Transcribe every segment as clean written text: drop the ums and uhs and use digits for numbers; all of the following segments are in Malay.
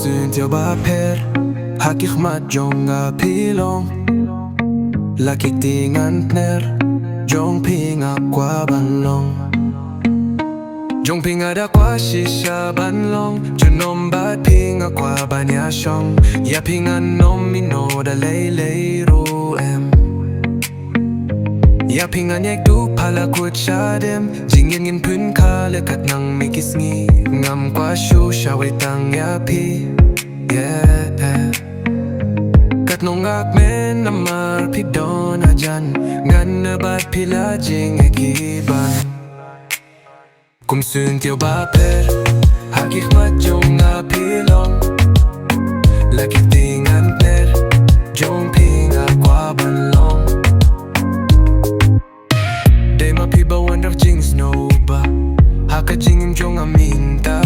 Syntiew ba pher haki khmat Jong pilong laki tingan kner Jong pinga kwah banlong Jong pinga da kwah shisha banlong Junom bat pinga kwah banya shong ya pinga nom iehnoh da lei ro em ya pinga kdup pala kut shadem Jingieid Ngin pun kale Katnang mikis sngi Ngam kwah shuh shawei Tang ya pi Katno men namar pidon ajan Ngan bat pila Jingieid Kum Syntiew ba pher haki khmat Jong pilong laki tingan kner Jong pinga kwah banlong Day mapiba wonder jings no ba haka jingim Jong aminta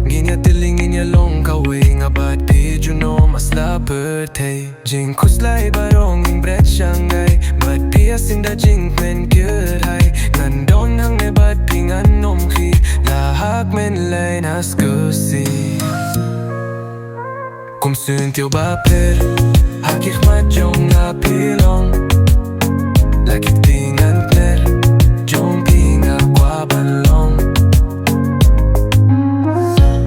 Ngin tiling ngin long kawei ngabat pi Junom asla pertay Jing kuslay barong in bret Shanghai Bat pi asinda jing men kyur hai Ngan don hang ne bat pi ngan nom khi lahak men lay nas kusi Kum Syntiew ba pher haki khmat Jong pilong laki tingan kner Jong pinga kwah banlong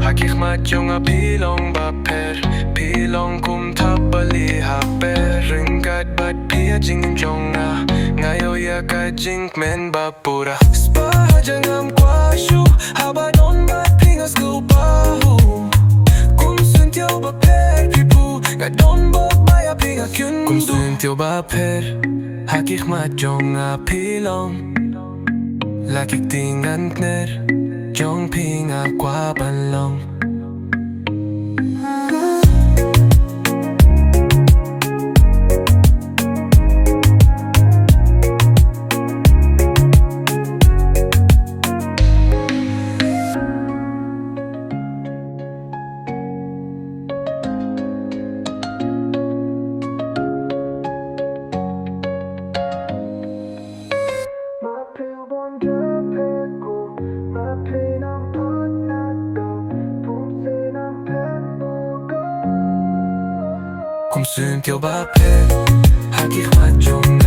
haki khmat Jong pilong ba pher pilong kum thap bali haper ringkat bat pia jing Jong ngayo ya ka jing men ba pura spa jangam kwah shuh haba don bat pinga skupahu Kum Syntiew ba pher pipu gadon bok baya pinga kyun Kum Syntiew ba pher haki khmat Jong pilong laki tingan kner Jong pinga kwah banlong Kum Syntiew ba pher haki khmat Jong